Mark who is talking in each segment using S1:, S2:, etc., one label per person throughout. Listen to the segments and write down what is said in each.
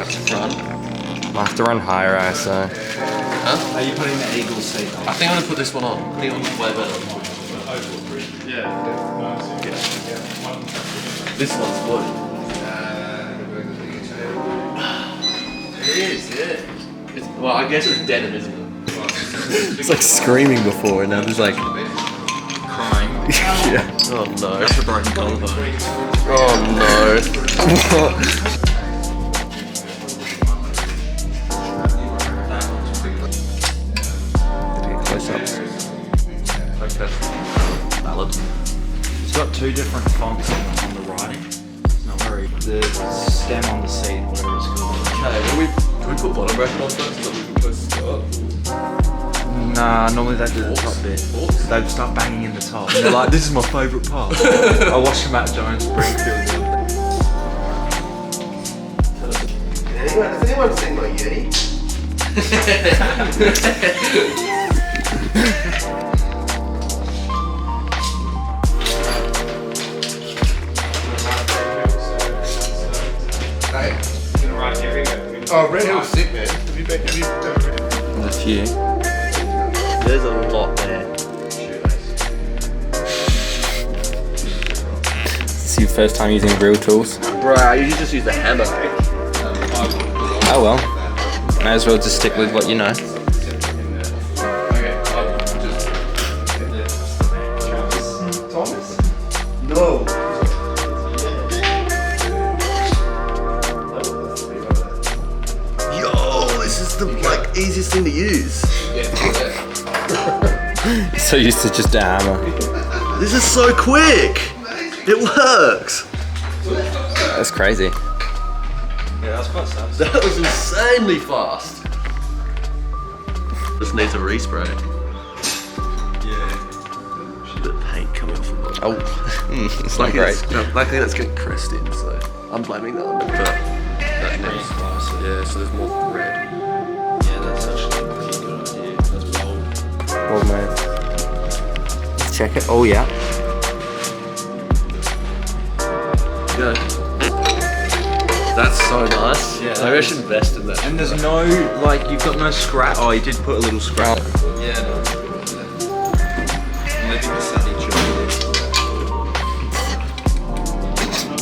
S1: That's the front.
S2: I'll have to run higher ISO.
S1: Huh?
S3: Are you putting the Eagle seat on?
S1: I think I'm gonna put this one on. I think it's way better.
S3: Yeah.
S1: This one's good. It is, yeah. Well, I guess it's denim, isn't it?
S2: It's like screaming before, and now there's like
S3: Crying.
S2: yeah.
S1: Oh no.
S3: That's a broken collarbone.
S1: Oh no.
S2: Close-ups.
S1: Okay. Valid.
S3: It's got two different fonts on the writing. No worry. The stem on the seat, whatever it's called.
S1: Okay, do we put bottom bracket on first so that we can close the start?
S3: Nah, normally they do the top bit. They start banging in the top. And they're like, this is my favourite part. I watched Matt Jones, Springfield.
S4: Has anyone seen my Yeti? Oh, Red Hill's sick, man. Have you done Red Hill?
S2: A few.
S1: There's a lot there.
S2: This is your first time using real tools?
S1: Bro, I usually just use the hammer.
S2: Oh well. May as well just stick with what you know.
S4: Thomas? No. Yo, this is the easiest thing to use.
S2: So used to just a hammer.
S4: This is so quick. It works.
S2: That's crazy.
S3: Yeah, that's quite sad.
S1: That was insanely fast. Just needs a respray.
S3: Yeah.
S4: Bit of paint coming off of it.
S2: Oh, it's not great.
S4: Luckily that's getting pressed in, so I'm blaming that on the
S1: That needs, yeah, so there's more red.
S3: Yeah, that's actually a pretty good idea. That's bold.
S2: Well, mate. Let's check it. Oh yeah.
S1: Go. That's so nice.
S3: Yeah,
S1: Maybe I should invest in that.
S3: And there's no, like, you've got no scrap. Oh, you did put a little scrap. Yeah, no. Maybe the sunny chocolate.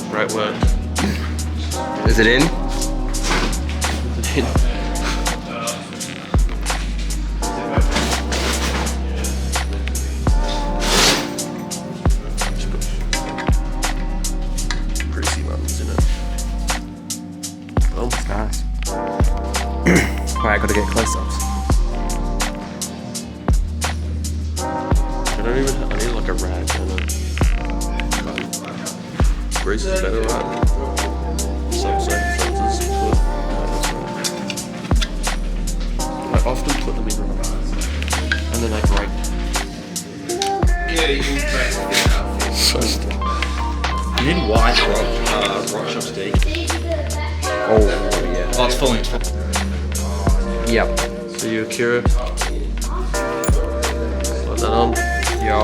S1: Great work.
S2: Is it in?
S1: Greasy ones in it. Oh,
S2: Nice. Alright, gotta get close-ups.
S1: I don't even have, I need like a rag on it. Grease is better, right? Some circumstances. I often put them in and then I grate.
S4: Yeah, you can press it out.
S1: So
S3: You need white rock chopstick.
S2: Oh yeah.
S3: Oh, it's falling.
S2: Yep.
S1: So you Akira. Slide that on.
S2: Yo.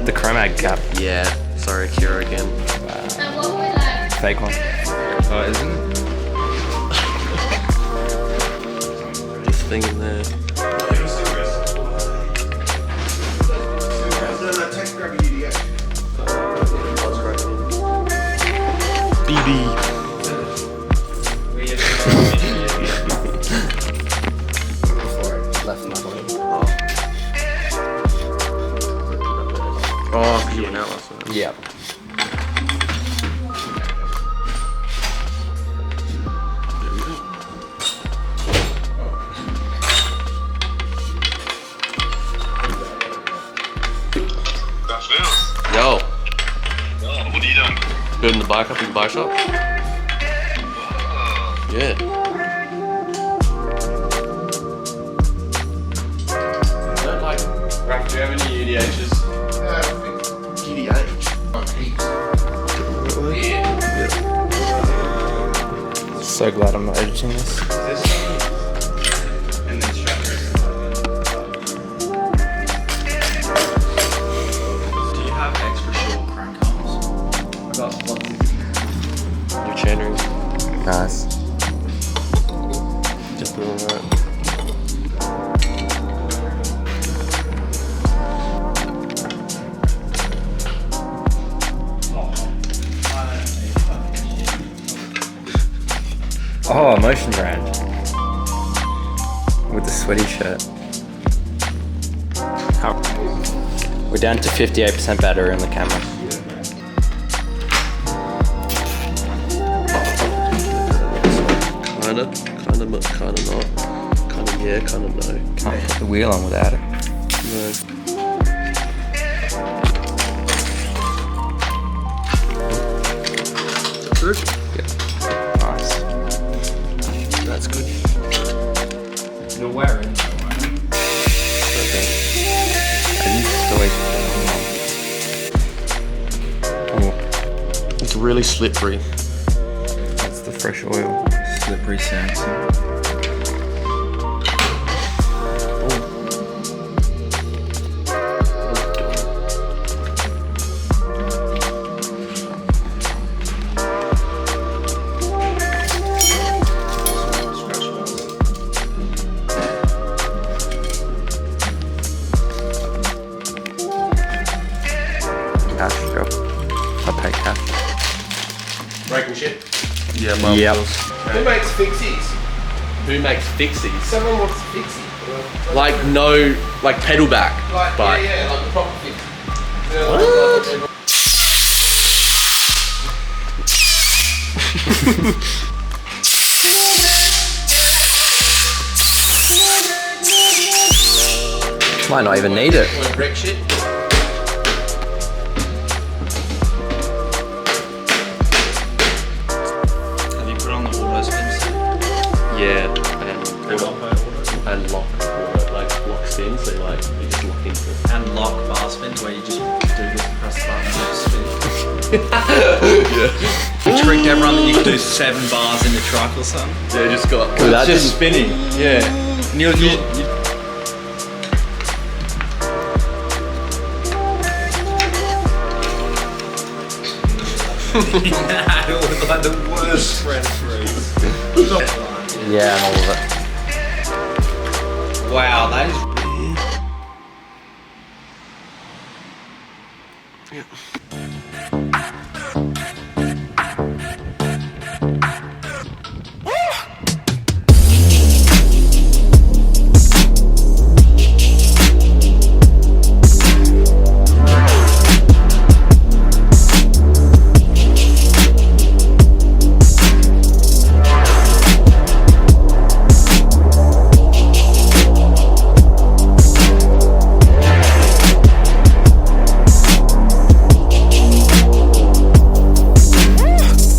S2: The chromag cap.
S1: Yeah. Sorry, Akira again.
S2: Fake one.
S3: Oh, isn't it?
S1: This thing in there.
S2: BB. Left knuckle.
S1: Oh, because you went out last night.
S2: Yep.
S1: There we go. Yo.
S5: What are you doing?
S1: Building the bike up in the bike shop? Yeah.
S3: Raph, do you have any EDHs?
S2: So glad I'm not editing this.
S3: And then strappers. Do you have extra short crank arms?
S1: I got one. January.
S2: Nice.
S1: Just doing that.
S2: Oh, emotion brand. With the sweaty shirt. We're down to 58% battery on the camera.
S1: Kinda not. Kinda yeah, kinda no.
S2: Can't put the wheel on without it.
S1: No.
S4: Good.
S2: Nice.
S1: That's good.
S3: You're wearing.
S1: It's really slippery.
S2: That's the fresh oil.
S3: Slippery Samson.
S2: Cash, go. I'll pay cash.
S1: Breaking shit.
S4: Yeah, mum.
S2: Yep.
S1: Who makes fixies? Who makes fixies?
S4: Someone wants fixie.
S1: Like no, like pedal back. But
S4: yeah, like the proper fixie.
S1: what?
S2: Might not even need it.
S1: Wreck shit.
S3: Have you put on the auto spins?
S1: Yeah, and lock, like lock spins. So like you just lock into it.
S3: And lock bar spins where you just do this, press the button and spin. You tricked everyone that you could do 7 bars in the truck or something.
S1: Yeah, just got.
S2: Well, that
S1: just spinning. Yeah.
S3: Neil, you it was like the worst French phrase.
S2: Yeah, and all of it.
S3: Wow, that is